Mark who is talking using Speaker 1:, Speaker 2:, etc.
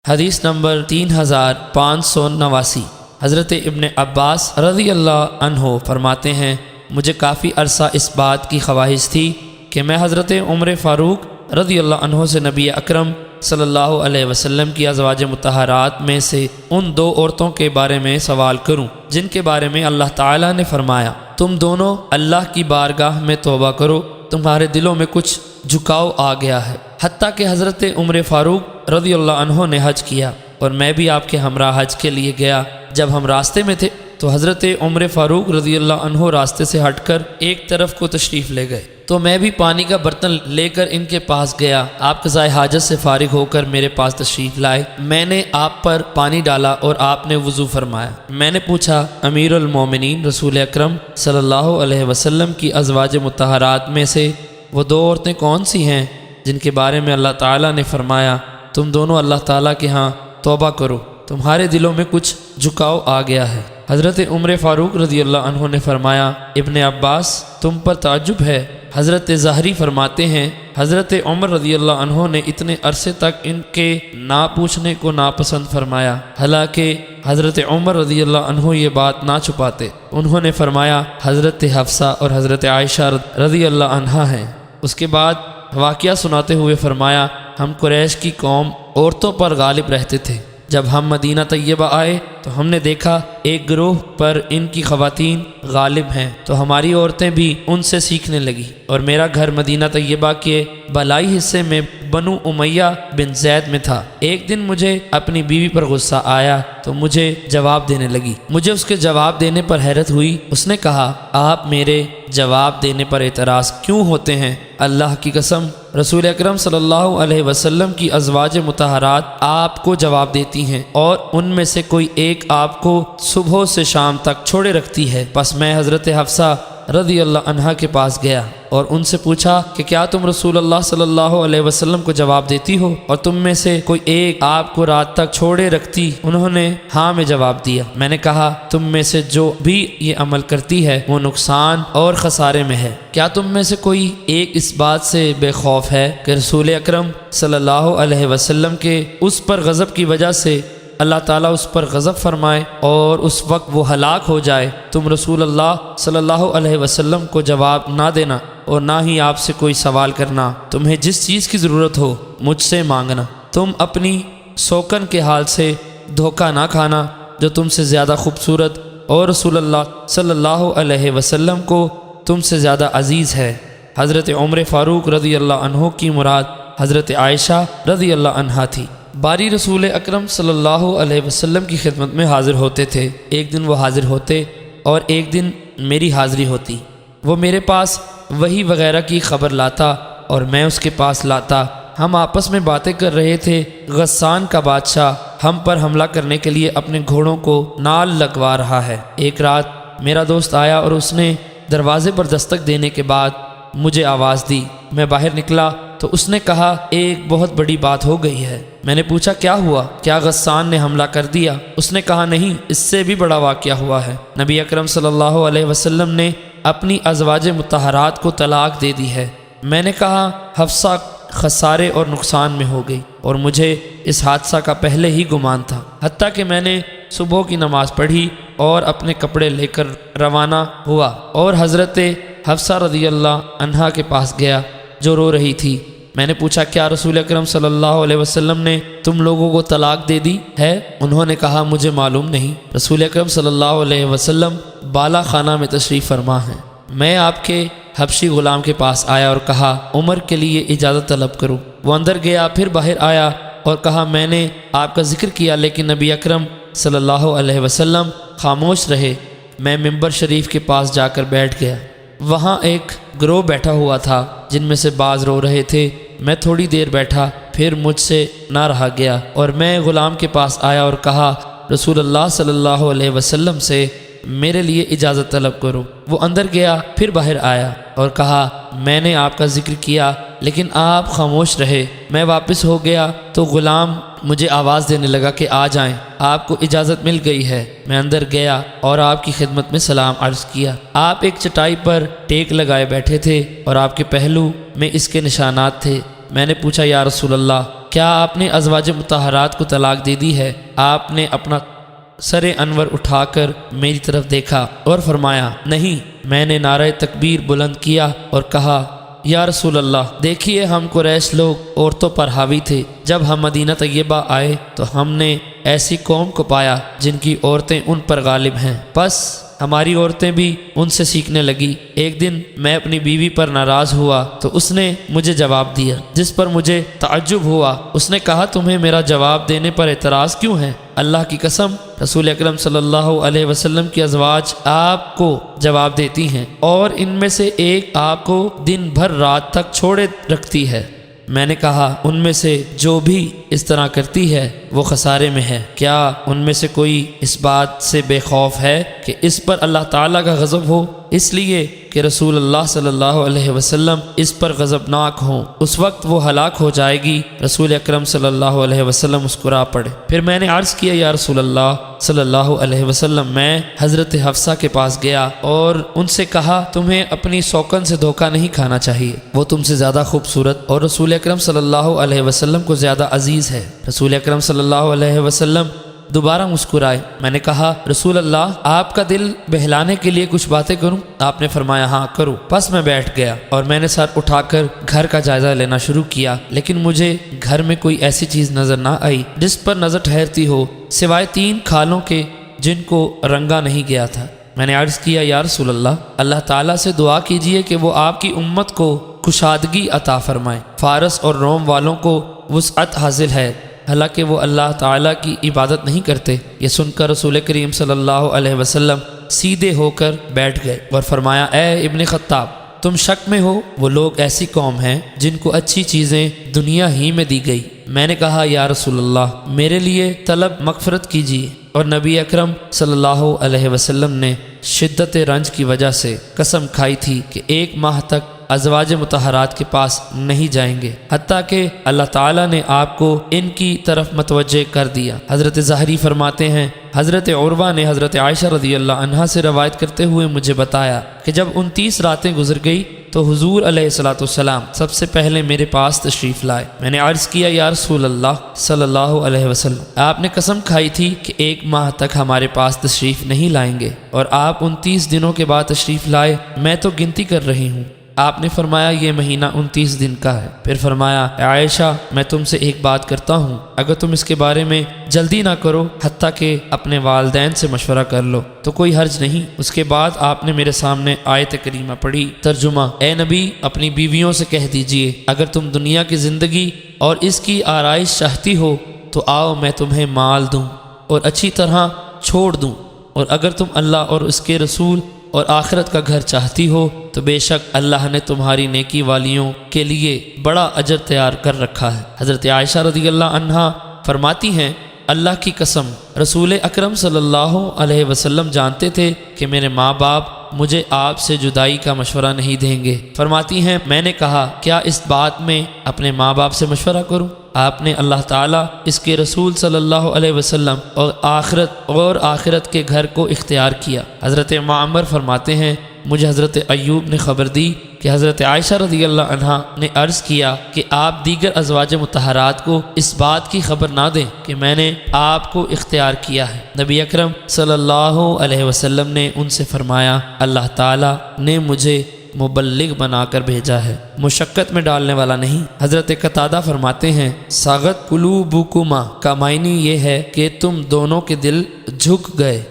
Speaker 1: حدیث نمبر 3589۔ حضرت ابن عباس رضی اللہ عنہ فرماتے ہیں، مجھے کافی عرصہ اس بات کی خواہش تھی کہ میں حضرت عمر فاروق رضی اللہ عنہ سے نبی اکرم صلی اللہ علیہ وسلم کی ازواج مطہرات میں سے ان دو عورتوں کے بارے میں سوال کروں جن کے بارے میں اللہ تعالیٰ نے فرمایا، تم دونوں اللہ کی بارگاہ میں توبہ کرو، تمہارے دلوں میں کچھ جھکاؤ آ گیا ہے۔ حتیٰ کہ حضرت عمر فاروق رضی اللہ عنہ نے حج کیا اور میں بھی آپ کے ہمراہ حج کے لیے گیا۔ جب ہم راستے میں تھے تو حضرت عمر فاروق رضی اللہ عنہ راستے سے ہٹ کر ایک طرف کو تشریف لے گئے، تو میں بھی پانی کا برتن لے کر ان کے پاس گیا۔ آپ قضائے حاجت سے فارغ ہو کر میرے پاس تشریف لائے۔ میں نے آپ پر پانی ڈالا اور آپ نے وضو فرمایا۔ میں نے پوچھا، امیر المومنین رسول اکرم صلی اللہ علیہ وسلم کی ازواج مطہرات میں سے وہ دو عورتیں کون سی ہیں جن کے بارے میں اللہ تعالیٰ نے فرمایا، تم دونوں اللہ تعالیٰ کے ہاں توبہ کرو، تمہارے دلوں میں کچھ جھکاؤ آ گیا ہے؟ حضرت عمر فاروق رضی اللہ عنہ نے فرمایا، ابن عباس تم پر تعجب ہے۔ حضرت ظاہری فرماتے ہیں، حضرت عمر رضی اللہ عنہ نے اتنے عرصے تک ان کے نہ پوچھنے کو ناپسند فرمایا، حالانکہ حضرت عمر رضی اللہ عنہ یہ بات نہ چھپاتے۔ انہوں نے فرمایا، حضرت حفصہ اور حضرت عائشہ رضی اللہ عنہا ہیں۔ اس کے بعد واقعہ سناتے ہوئے فرمایا، ہم قریش کی قوم عورتوں پر غالب رہتے تھے۔ جب ہم مدینہ طیبہ آئے تو ہم نے دیکھا ایک گروہ پر ان کی خواتین غالب ہیں، تو ہماری عورتیں بھی ان سے سیکھنے لگی، اور میرا گھر مدینہ طیبہ کے بالائی حصے میں بنو امیہ بن زید میں تھا۔ ایک دن مجھے اپنی بیوی پر غصہ آیا تو مجھے جواب دینے لگی۔ مجھے اس کے جواب دینے پر حیرت ہوئی۔ اس نے کہا، آپ میرے جواب دینے پر اعتراض کیوں ہوتے ہیں؟ اللہ کی قسم، رسول اکرم صلی اللہ علیہ وسلم کی ازواج مطہرات آپ کو جواب دیتی ہیں، اور ان میں سے کوئی ایک آپ کو صبح سے شام تک چھوڑے رکھتی ہے۔ پس میں حضرت حفصہ رضی اللہ عنہا کے پاس گیا اور ان سے پوچھا کہ کیا تم رسول اللہ صلی اللہ علیہ وسلم کو جواب دیتی ہو، اور تم میں سے کوئی ایک آپ کو رات تک چھوڑے رکھتی؟ انہوں نے ہاں میں جواب دیا۔ میں نے کہا، تم میں سے جو بھی یہ عمل کرتی ہے وہ نقصان اور خسارے میں ہے۔ کیا تم میں سے کوئی ایک اس بات سے بے خوف ہے کہ رسول اکرم صلی اللہ علیہ وسلم کے اس پر غضب کی وجہ سے اللہ تعالیٰ اس پر غضب فرمائے اور اس وقت وہ ہلاک ہو جائے؟ تم رسول اللہ صلی اللہ علیہ وسلم کو جواب نہ دینا اور نہ ہی آپ سے کوئی سوال کرنا۔ تمہیں جس چیز کی ضرورت ہو مجھ سے مانگنا۔ تم اپنی سوکن کے حال سے دھوکہ نہ کھانا جو تم سے زیادہ خوبصورت اور رسول اللہ صلی اللہ علیہ وسلم کو تم سے زیادہ عزیز ہے۔ حضرت عمر فاروق رضی اللہ عنہ کی مراد حضرت عائشہ رضی اللہ عنہا تھی۔ باری رسول اکرم صلی اللہ علیہ وسلم کی خدمت میں حاضر ہوتے تھے۔ ایک دن وہ حاضر ہوتے اور ایک دن میری حاضری ہوتی۔ وہ میرے پاس وحی وغیرہ کی خبر لاتا اور میں اس کے پاس لاتا۔ ہم آپس میں باتیں کر رہے تھے۔ غسان کا بادشاہ ہم پر حملہ کرنے کے لیے اپنے گھوڑوں کو نال لگوا رہا ہے۔ ایک رات میرا دوست آیا اور اس نے دروازے پر دستک دینے کے بعد مجھے آواز دی۔ میں باہر نکلا تو اس نے کہا، ایک بہت بڑی بات ہو گئی ہے۔ میں نے پوچھا، کیا ہوا؟ کیا غسان نے حملہ کر دیا؟ اس نے کہا، نہیں، اس سے بھی بڑا واقعہ ہوا ہے۔ نبی اکرم صلی اللہ علیہ وسلم نے اپنی ازواج مطہرات کو طلاق دے دی ہے۔ میں نے کہا، حفصہ خسارے اور نقصان میں ہو گئی، اور مجھے اس حادثہ کا پہلے ہی گمان تھا۔ حتیٰ کہ میں نے صبح کی نماز پڑھی اور اپنے کپڑے لے کر روانہ ہوا اور حضرت حفصہ رضی اللہ عنہا کے پاس گیا جو رو رہی تھی۔ میں نے پوچھا، کیا رسول اکرم صلی اللہ علیہ وسلم نے تم لوگوں کو طلاق دے دی ہے؟ انہوں نے کہا، مجھے معلوم نہیں۔ رسول اکرم صلی اللہ علیہ وسلم بالا خانہ میں تشریف فرما ہیں۔ میں آپ کے حبشی غلام کے پاس آیا اور کہا، عمر کے لیے اجازت طلب کروں۔ وہ اندر گیا، پھر باہر آیا اور کہا، میں نے آپ کا ذکر کیا لیکن نبی اکرم صلی اللہ علیہ وسلم خاموش رہے۔ میں ممبر شریف کے پاس جا کر بیٹھ گیا۔ وہاں ایک گروہ بیٹھا ہوا تھا جن میں سے بعض رو رہے تھے۔ میں تھوڑی دیر بیٹھا، پھر مجھ سے نہ رہا گیا اور میں غلام کے پاس آیا اور کہا، رسول اللہ صلی اللہ علیہ وسلم سے میرے لیے اجازت طلب کرو۔ وہ اندر گیا، پھر باہر آیا اور کہا، میں نے آپ کا ذکر کیا لیکن آپ خاموش رہے۔ میں واپس ہو گیا تو غلام مجھے آواز دینے لگا کہ آ جائیں، آپ کو اجازت مل گئی ہے۔ میں اندر گیا اور آپ کی خدمت میں سلام عرض کیا۔ آپ ایک چٹائی پر ٹیک لگائے بیٹھے تھے اور آپ کے پہلو میں اس کے نشانات تھے۔ میں نے پوچھا، یا رسول اللہ کیا آپ نے ازواج مطہرات کو طلاق دے دی ہے؟ آپ نے اپنا سر انور اٹھا کر میری طرف دیکھا اور فرمایا نہیں۔ میں نے نعرہ تکبیر بلند کیا اور کہا یا رسول اللہ، دیکھیے ہم قریش لوگ عورتوں پر حاوی تھے۔ جب ہم مدینہ طیبہ آئے تو ہم نے ایسی قوم کو پایا جن کی عورتیں ان پر غالب ہیں، بس ہماری عورتیں بھی ان سے سیکھنے لگی۔ ایک دن میں اپنی بیوی پر ناراض ہوا تو اس نے مجھے جواب دیا، جس پر مجھے تعجب ہوا۔ اس نے کہا تمہیں میرا جواب دینے پر اعتراض کیوں ہے؟ اللہ کی قسم، رسول اکرم صلی اللہ علیہ وسلم کی ازواج آپ کو جواب دیتی ہیں اور ان میں سے ایک آپ کو دن بھر رات تک چھوڑے رکھتی ہے۔ میں نے کہا ان میں سے جو بھی اس طرح کرتی ہے وہ خسارے میں ہے۔ کیا ان میں سے کوئی اس بات سے بے خوف ہے کہ اس پر اللہ تعالیٰ کا غضب ہو؟ اس لیے کہ رسول اللہ صلی اللہ علیہ وسلم اس پر غضبناک ہوں، اس وقت وہ ہلاک ہو جائے گی۔ رسول اکرم صلی اللہ علیہ وسلم مسکرا پڑے۔ پھر میں نے عرض کیا یا رسول اللہ صلی اللہ علیہ وسلم، میں حضرت حفصہ کے پاس گیا اور ان سے کہا تمہیں اپنی سوکن سے دھوکہ نہیں کھانا چاہیے، وہ تم سے زیادہ خوبصورت اور رسول اکرم صلی اللہ علیہ وسلم کو زیادہ عزیز ہے۔ رسول اکرم صلی اللہ علیہ وسلم دوبارہ مسکرائے۔ میں نے کہا رسول اللہ، آپ کا دل بہلانے کے لیے کچھ باتیں کروں؟ آپ نے فرمایا ہاں کرو۔ پس میں بیٹھ گیا اور میں نے سر اٹھا کر گھر کا جائزہ لینا شروع کیا، لیکن مجھے گھر میں کوئی ایسی چیز نظر نہ آئی جس پر نظر ٹھہرتی ہو سوائے 3 کھالوں کے جن کو رنگا نہیں گیا تھا۔ میں نے عرض کیا یا رسول اللہ، اللہ تعالیٰ سے دعا کیجئے کہ وہ آپ کی امت کو کشادگی عطا فرمائے۔ فارس اور روم والوں کو وسعت حاصل ہے، حالانکہ وہ اللہ تعالیٰ کی عبادت نہیں کرتے۔ یہ سن کر رسول کریم صلی اللہ علیہ وسلم سیدھے ہو کر بیٹھ گئے اور فرمایا اے ابن خطاب، تم شک میں ہو؟ وہ لوگ ایسی قوم ہیں جن کو اچھی چیزیں دنیا ہی میں دی گئی۔ میں نے کہا یا رسول اللہ، میرے لیے طلب مغفرت کیجیے۔ اور نبی اکرم صلی اللہ علیہ وسلم نے شدت رنج کی وجہ سے قسم کھائی تھی کہ 1 ماہ تک ازواج مطہرات کے پاس نہیں جائیں گے، حتیٰ کہ اللہ تعالیٰ نے آپ کو ان کی طرف متوجہ کر دیا۔ حضرت ظاہری فرماتے ہیں حضرت عروہ نے حضرت عائشہ رضی اللہ عنہا سے روایت کرتے ہوئے مجھے بتایا کہ جب 29 راتیں گزر گئی تو حضور علیہ السلام سب سے پہلے میرے پاس تشریف لائے۔ میں نے عرض کیا یا رسول اللہ صلی اللہ علیہ وسلم، آپ نے قسم کھائی تھی کہ 1 ماہ تک ہمارے پاس تشریف نہیں لائیں گے اور آپ 29 دنوں کے بعد تشریف لائے، میں تو گنتی کر رہی ہوں۔ آپ نے فرمایا یہ مہینہ 29 دن کا ہے۔ پھر فرمایا عائشہ، میں تم سے ایک بات کرتا ہوں، اگر تم اس کے بارے میں جلدی نہ کرو حتیٰ کہ اپنے والدین سے مشورہ کر لو تو کوئی حرج نہیں۔ اس کے بعد آپ نے میرے سامنے آیت کریمہ پڑھی۔ ترجمہ: اے نبی، اپنی بیویوں سے کہہ دیجئے اگر تم دنیا کی زندگی اور اس کی آرائش چاہتی ہو تو آؤ میں تمہیں مال دوں اور اچھی طرح چھوڑ دوں، اور اگر تم اللہ اور اس کے رسول اور آخرت کا گھر چاہتی ہو تو بے شک اللہ نے تمہاری نیکی والیوں کے لیے بڑا اجر تیار کر رکھا ہے۔ حضرت عائشہ رضی اللہ عنہا فرماتی ہیں اللہ کی قسم، رسول اکرم صلی اللہ علیہ وسلم جانتے تھے کہ میرے ماں باپ مجھے آپ سے جدائی کا مشورہ نہیں دیں گے۔ فرماتی ہیں میں نے کہا کیا اس بات میں اپنے ماں باپ سے مشورہ کروں؟ آپ نے اللہ تعالیٰ، اس کے رسول صلی اللہ علیہ وسلم اور آخرت کے گھر کو اختیار کیا۔ حضرت معمر فرماتے ہیں مجھے حضرت ایوب نے خبر دی کہ حضرت عائشہ رضی اللہ عنہا نے عرض کیا کہ آپ دیگر ازواج مطہرات کو اس بات کی خبر نہ دیں کہ میں نے آپ کو اختیار کیا ہے۔ نبی اکرم صلی اللہ علیہ وسلم نے ان سے فرمایا اللہ تعالیٰ نے مجھے مبلغ بنا کر بھیجا ہے، مشقت میں ڈالنے والا نہیں۔ حضرت قتادہ فرماتے ہیں ساغت قلوبکما کا معنی یہ ہے کہ تم دونوں کے دل جھک گئے۔